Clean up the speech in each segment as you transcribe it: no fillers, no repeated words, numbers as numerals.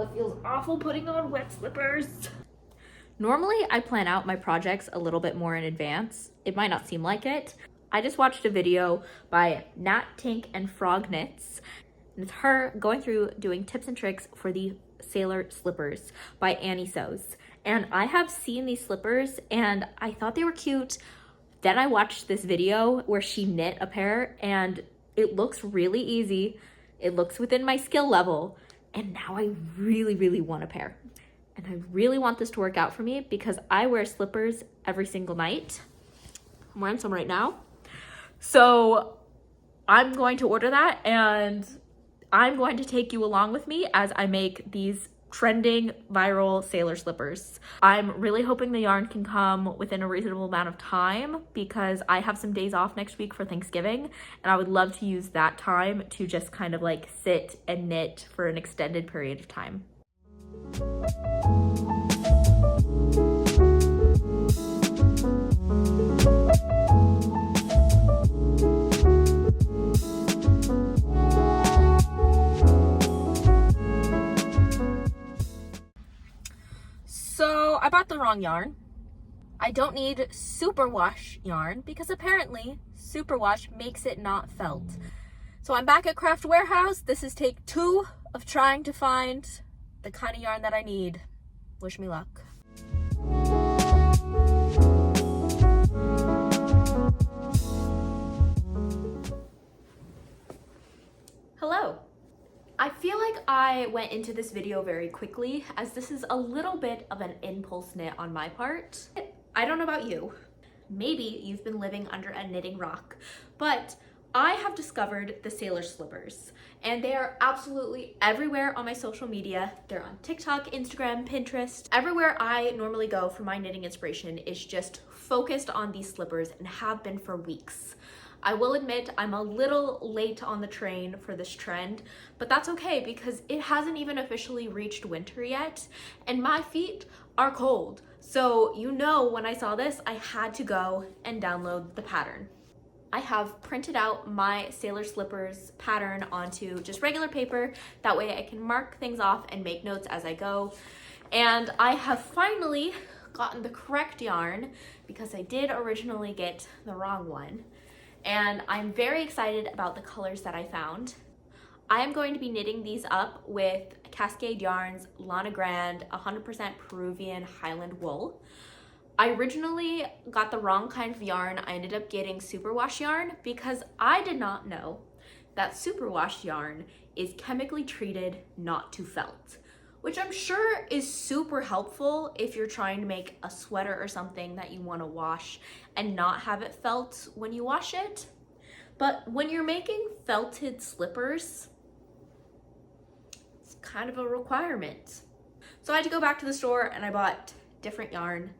it feels awful putting on wet slippers. Normally, I plan out my projects a little bit more in advance. It might not seem like it. I just watched a video by Nat Tink and Frog Knits. And it's her going through doing tips and tricks for the sailor slippers by Annie Sews. And I have seen these slippers and I thought they were cute. Then I watched this video where she knit a pair and it looks really easy. It looks within my skill level. And now I really, really want a pair. And I really want this to work out for me because I wear slippers every single night. I'm wearing some right now. So I'm going to order that and I'm going to take you along with me as I make these trending viral sailor slippers. I'm really hoping the yarn can come within a reasonable amount of time because I have some days off next week for Thanksgiving and I would love to use that time to just kind of like sit and knit for an extended period of time. So I bought the wrong yarn. I don't need superwash yarn because apparently superwash makes it not felt. So I'm back at Craft Warehouse. This is take 2 of trying to find the kind of yarn that I need. Wish me luck. Hello. I feel like I went into this video very quickly as this is a little bit of an impulse knit on my part. I don't know about you. Maybe you've been living under a knitting rock, but I have discovered the sailor slippers and they are absolutely everywhere on my social media. They're on TikTok, Instagram, Pinterest. Everywhere I normally go for my knitting inspiration is just focused on these slippers and have been for weeks. I will admit I'm a little late on the train for this trend, but that's okay because it hasn't even officially reached winter yet and my feet are cold. So you know, when I saw this, I had to go and download the pattern. I have printed out my sailor slippers pattern onto just regular paper. That way I can mark things off and make notes as I go. And I have finally gotten the correct yarn because I did originally get the wrong one. And I'm very excited about the colors that I found. I am going to be knitting these up with Cascade Yarns Lana Grande 100% Peruvian Highland wool. I originally got the wrong kind of yarn. I ended up getting superwash yarn because I did not know that superwash yarn is chemically treated not to felt, which I'm sure is super helpful if you're trying to make a sweater or something that you want to wash and not have it felt when you wash it. But when you're making felted slippers, it's kind of a requirement. So I had to go back to the store and I bought different yarn,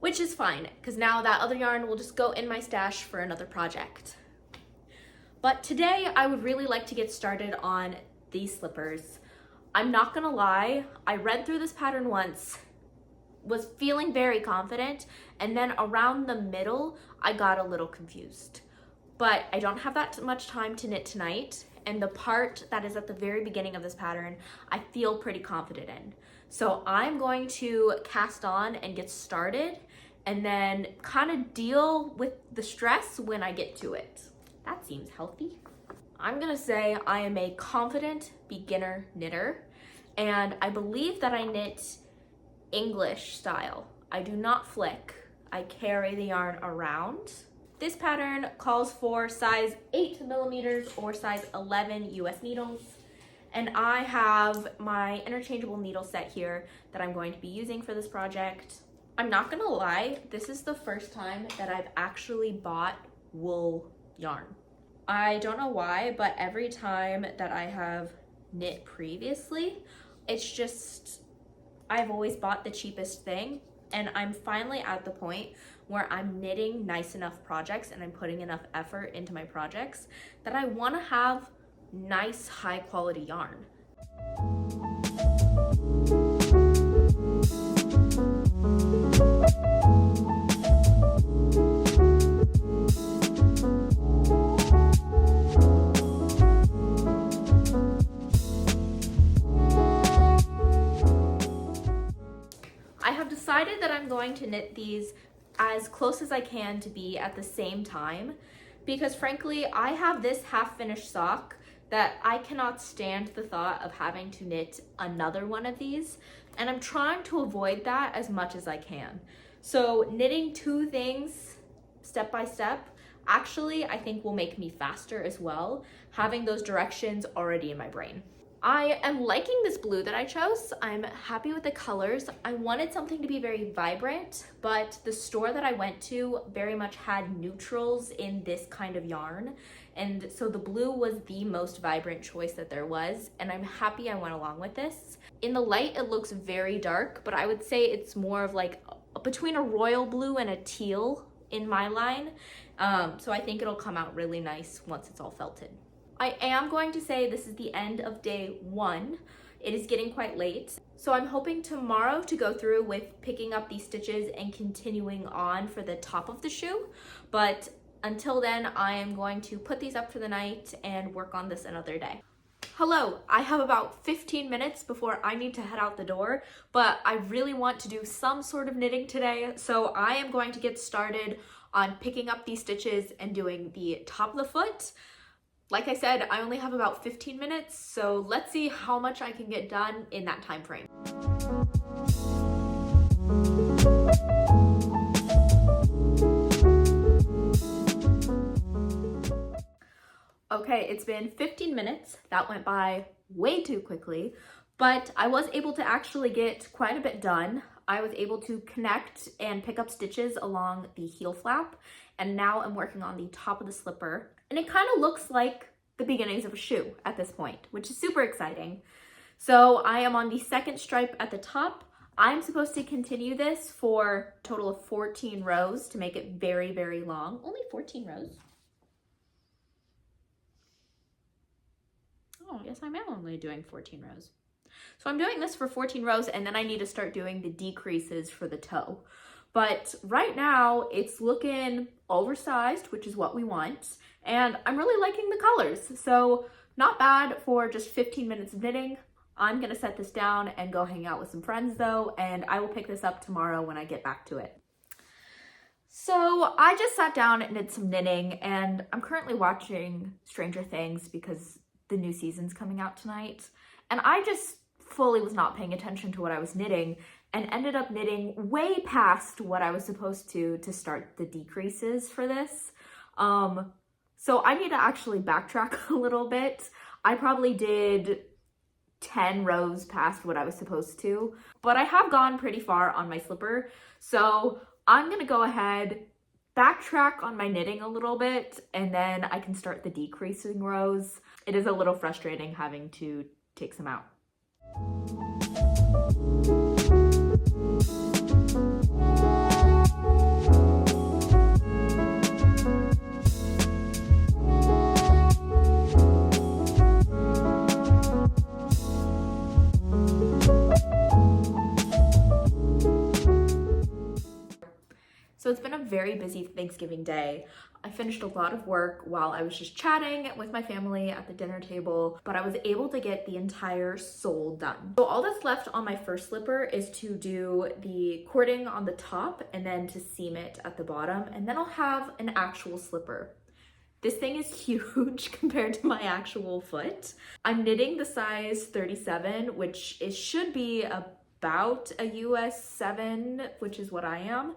which is fine because now that other yarn will just go in my stash for another project. But today I would really like to get started on these slippers. I'm not gonna lie, I read through this pattern once, was feeling very confident, and then around the middle, I got a little confused. But I don't have that much time to knit tonight, and the part that is at the very beginning of this pattern, I feel pretty confident in. So I'm going to cast on and get started, and then kind of deal with the stress when I get to it. That seems healthy. I'm gonna say I am a confident beginner knitter, and I believe that I knit English style. I do not flick. I carry the yarn around. This pattern calls for size 8 millimeters or size 11 US needles, and I have my interchangeable needle set here that I'm going to be using for this project. I'm not gonna lie, this is the first time that I've actually bought wool yarn. I don't know why, but every time that I have knit previously, it's just, I've always bought the cheapest thing, and I'm finally at the point where I'm knitting nice enough projects and I'm putting enough effort into my projects that I want to have nice, high quality yarn. decided that I'm going to knit these as close as I can to be at the same time, because frankly, I have this half-finished sock that I cannot stand the thought of having to knit another one of these, and I'm trying to avoid that as much as I can. So knitting two things step by step actually I think will make me faster as well, having those directions already in my brain. I am liking this blue that I chose. I'm happy with the colors. I wanted something to be very vibrant, but the store that I went to very much had neutrals in this kind of yarn. And so the blue was the most vibrant choice that there was, and I'm happy I went along with this. In the light, it looks very dark, but I would say it's more of like between a royal blue and a teal in my line. So I think it'll come out really nice once it's all felted. I am going to say this is the end of day 1. It is getting quite late. So I'm hoping tomorrow to go through with picking up these stitches and continuing on for the top of the shoe. But until then, I am going to put these up for the night and work on this another day. Hello, I have about 15 minutes before I need to head out the door, but I really want to do some sort of knitting today. So I am going to get started on picking up these stitches and doing the top of the foot. Like I said, I only have about 15 minutes, so let's see how much I can get done in that time frame. Okay, it's been 15 minutes. That went by way too quickly, but I was able to actually get quite a bit done. I was able to connect and pick up stitches along the heel flap, and now I'm working on the top of the slipper. And it kind of looks like the beginnings of a shoe at this point, which is super exciting. So I am on the second stripe at the top. I'm supposed to continue this for a total of 14 rows to make it very, very long. Only 14 rows? Oh, yes, I am only doing 14 rows. So I'm doing this for 14 rows, and then I need to start doing the decreases for the toe. But right now it's looking oversized, which is what we want. And I'm really liking the colors. So not bad for just 15 minutes of knitting. I'm gonna set this down and go hang out with some friends though, and I will pick this up tomorrow when I get back to it. So I just sat down and did some knitting, and I'm currently watching Stranger Things because the new season's coming out tonight. And I just fully was not paying attention to what I was knitting and ended up knitting way past what I was supposed to start the decreases for this. So I need to actually backtrack a little bit. I probably did 10 rows past what I was supposed to, but I have gone pretty far on my slipper. So I'm gonna go ahead, backtrack on my knitting a little bit, and then I can start the decreasing rows. It is a little frustrating having to take some out. So it's been a very busy Thanksgiving day. I finished a lot of work while I was just chatting with my family at the dinner table, but I was able to get the entire sole done. So all that's left on my first slipper is to do the cording on the top and then to seam it at the bottom, and then I'll have an actual slipper. This thing is huge compared to my actual foot. I'm knitting the size 37, which should be about a US 7, which is what I am.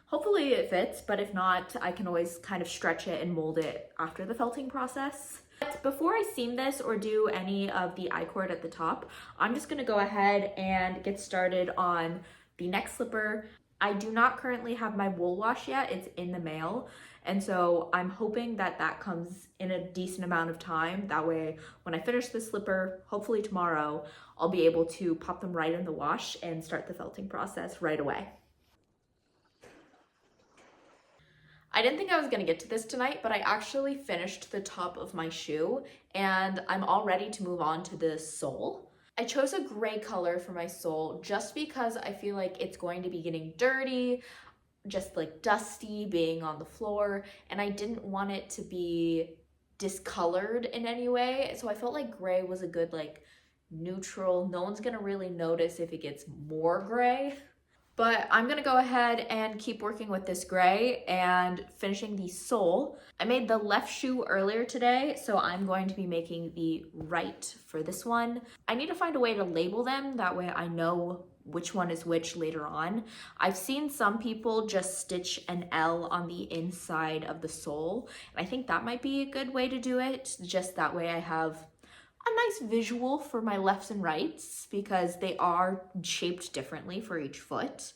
Hopefully it fits, but if not, I can always kind of stretch it and mold it after the felting process. But before I seam this or do any of the I-cord at the top, I'm just gonna go ahead and get started on the next slipper. I do not currently have my wool wash yet, it's in the mail. And so I'm hoping that that comes in a decent amount of time. That way, when I finish this slipper, hopefully tomorrow, I'll be able to pop them right in the wash and start the felting process right away. I didn't think I was gonna get to this tonight, but I actually finished the top of my shoe and I'm all ready to move on to the sole. I chose a gray color for my sole just because I feel like it's going to be getting dirty, just like dusty being on the floor, and I didn't want it to be discolored in any way. So I felt like gray was a good like neutral, no one's gonna really notice if it gets more gray. But I'm gonna go ahead and keep working with this gray and finishing the sole. I made the left shoe earlier today, so I'm going to be making the right for this one. I need to find a way to label them, that way I know which one is which later on. I've seen some people just stitch an L on the inside of the sole, and I think that might be a good way to do it, just that way I have a nice visual for my lefts and rights because they are shaped differently for each foot.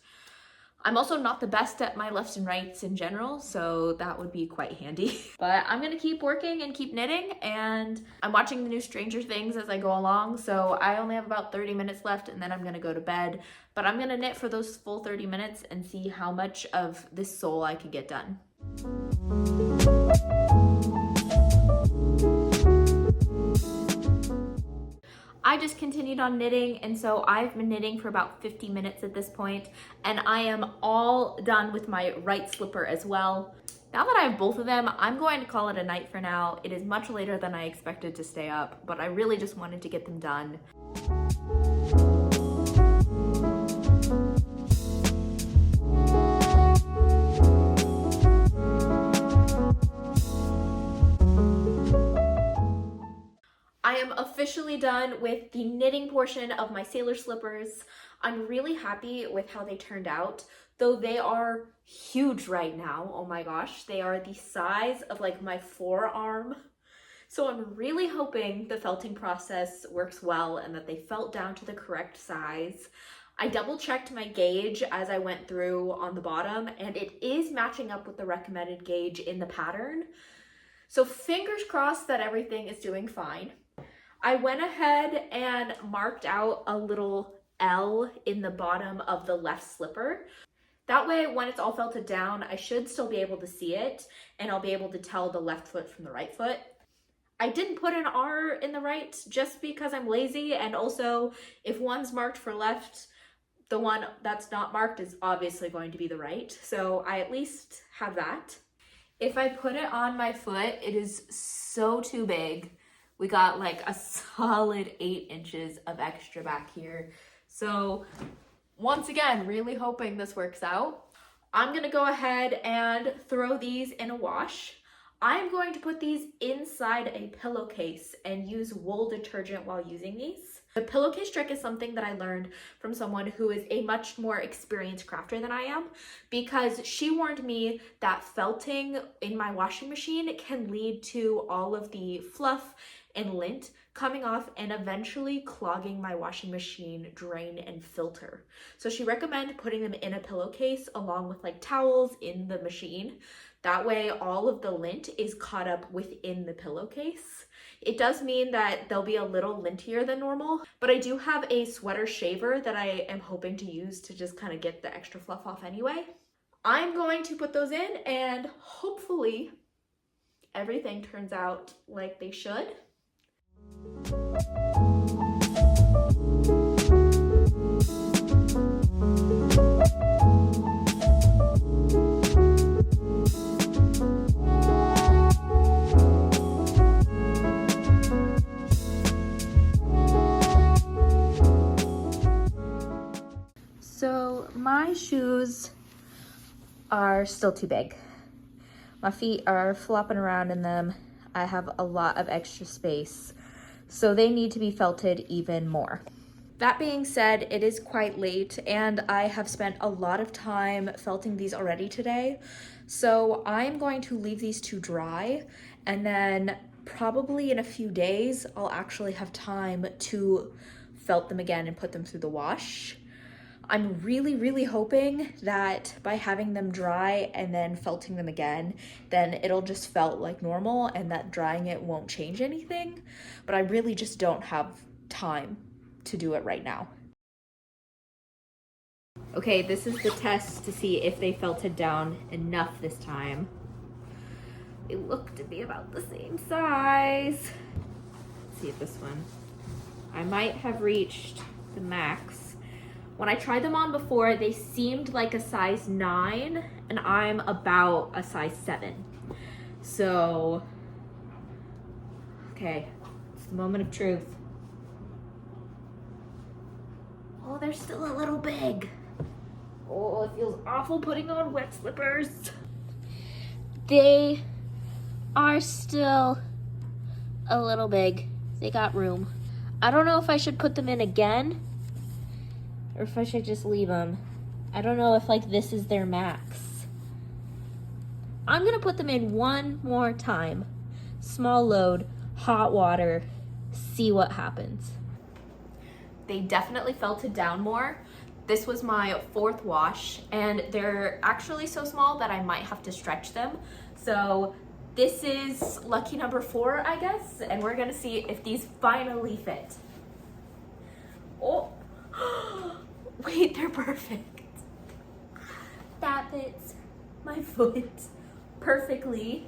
I'm also not the best at my lefts and rights in general, so that would be quite handy. But I'm gonna keep working and keep knitting, and I'm watching the new Stranger Things as I go along, so I only have about 30 minutes left and then I'm gonna go to bed. But I'm gonna knit for those full 30 minutes and see how much of this sole I can get done. I just continued on knitting, and so I've been knitting for about 50 minutes at this point, and I am all done with my right slipper as well. Now that I have both of them, I'm going to call it a night for now. It is much later than I expected to stay up, but I really just wanted to get them done. I am officially done with the knitting portion of my sailor slippers. I'm really happy with how they turned out, though they are huge right now. Oh my gosh, they are the size of like my forearm. So I'm really hoping the felting process works well and that they felt down to the correct size. I double checked my gauge as I went through on the bottom, and it is matching up with the recommended gauge in the pattern. So fingers crossed that everything is doing fine. I went ahead and marked out a little L in the bottom of the left slipper. That way, when it's all felted down, I should still be able to see it, and I'll be able to tell the left foot from the right foot. I didn't put an R in the right just because I'm lazy, and also if one's marked for left, the one that's not marked is obviously going to be the right. So I at least have that. If I put it on my foot, it is so too big. We got like a solid 8 inches of extra back here. So once again, really hoping this works out. I'm gonna go ahead and throw these in a wash. I'm going to put these inside a pillowcase and use wool detergent while using these. The pillowcase trick is something that I learned from someone who is a much more experienced crafter than I am, because she warned me that felting in my washing machine can lead to all of the fluff and lint coming off and eventually clogging my washing machine drain and filter. So she recommended putting them in a pillowcase along with like towels in the machine. That way all of the lint is caught up within the pillowcase. It does mean that they'll be a little lintier than normal, but I do have a sweater shaver that I am hoping to use to just kind of get the extra fluff off anyway. I'm going to put those in and hopefully everything turns out like they should. So my shoes are still too big. My feet are flopping around in them. I have a lot of extra space, so they need to be felted even more. That being said, it is quite late and I have spent a lot of time felting these already today. So I'm going to leave these to dry, and then probably in a few days, I'll actually have time to felt them again and put them through the wash. I'm really hoping that by having them dry and then felting them again, then it'll just felt like normal and that drying it won't change anything. But I really just don't have time to do it right now. Okay, this is the test to see if they felted down enough this time. They look to be about the same size. Let's see if this one. I might have reached the max. When I tried them on before, they seemed like a size 9, and I'm about a size 7. So, okay, it's the moment of truth. Oh, they're still a little big. Oh, it feels awful putting on wet slippers. They are still a little big. They got room. I don't know if I should put them in again or if I should just leave them. I don't know if like this is their max. I'm gonna put them in one more time. Small load, hot water, see what happens. They definitely felted down more. This was my 4th wash, and they're actually so small that I might have to stretch them. So this is lucky number 4, I guess, and we're gonna see if these finally fit. Oh, wait, they're perfect. That fits my foot perfectly.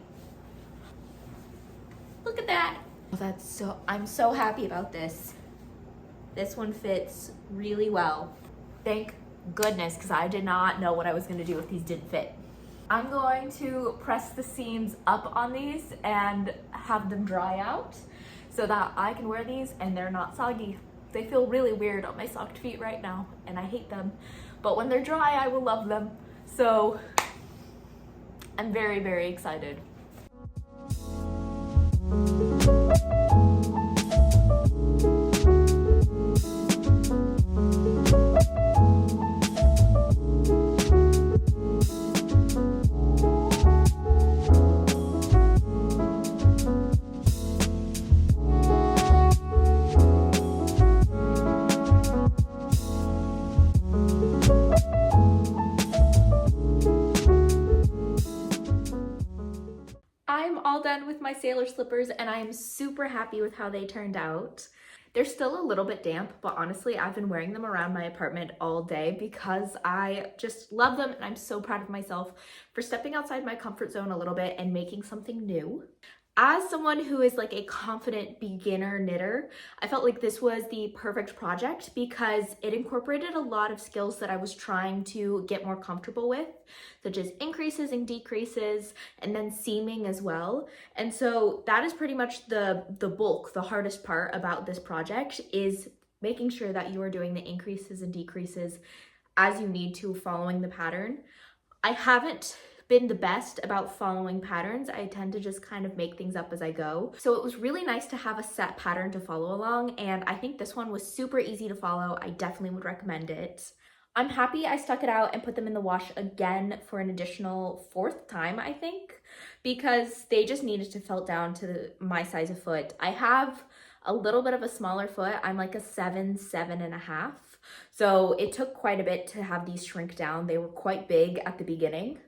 Look at that. Oh, I'm so happy about this. This one fits really well. Thank goodness, because I did not know what I was gonna do if these didn't fit. I'm going to press the seams up on these and have them dry out so that I can wear these and they're not soggy. They feel really weird on my socked feet right now and I hate them, but when they're dry, I will love them. So I'm very, very excited. I'm all done with my sailor slippers and I'm super happy with how they turned out. They're still a little bit damp, but honestly, I've been wearing them around my apartment all day because I just love them and I'm so proud of myself for stepping outside my comfort zone a little bit and making something new. As someone who is like a confident beginner knitter, I felt like this was the perfect project because it incorporated a lot of skills that I was trying to get more comfortable with, such as increases and decreases, and then seaming as well. And so that is pretty much the bulk, the hardest part about this project is making sure that you are doing the increases and decreases as you need to following the pattern. I haven't been the best about following patterns. I tend to just kind of make things up as I go. So it was really nice to have a set pattern to follow along, and I think this one was super easy to follow. I definitely would recommend it. I'm happy I stuck it out and put them in the wash again for an additional 4th time, I think, because they just needed to felt down to my size of foot. I have a little bit of a smaller foot. I'm like a 7.5. So it took quite a bit to have these shrink down. They were quite big at the beginning,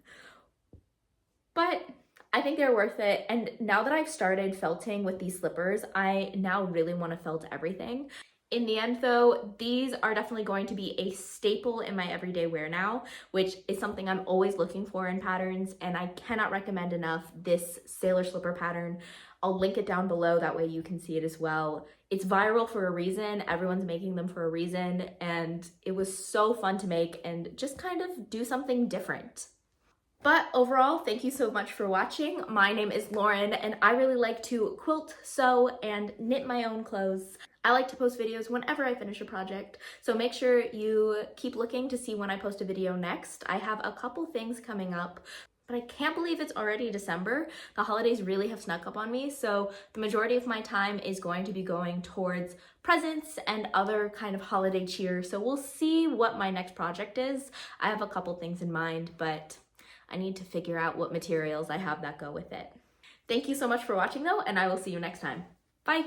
but I think they're worth it. And now that I've started felting with these slippers, I now really want to felt everything. In the end though, these are definitely going to be a staple in my everyday wear now, which is something I'm always looking for in patterns, and I cannot recommend enough this sailor slipper pattern. I'll link it down below, that way you can see it as well. It's viral for a reason, everyone's making them for a reason, and it was so fun to make and just kind of do something different. But overall, thank you so much for watching. My name is Lauren, and I really like to quilt, sew, and knit my own clothes. I like to post videos whenever I finish a project, so make sure you keep looking to see when I post a video next. I have a couple things coming up, but I can't believe it's already December. The holidays really have snuck up on me, so the majority of my time is going to be going towards presents and other kind of holiday cheer, so we'll see what my next project is. I have a couple things in mind, but I need to figure out what materials I have that go with it. Thank you so much for watching though, and I will see you next time. Bye!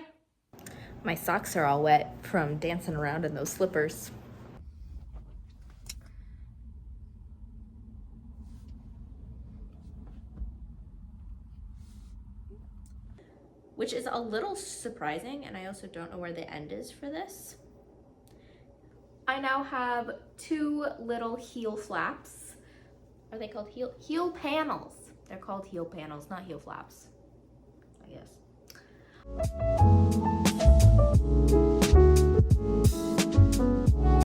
My socks are all wet from dancing around in those slippers. Which is a little surprising, and I also don't know where the end is for this. I now have 2 little heel flaps. Are they called heel panels? They're called heel panels, not heel flaps, I guess.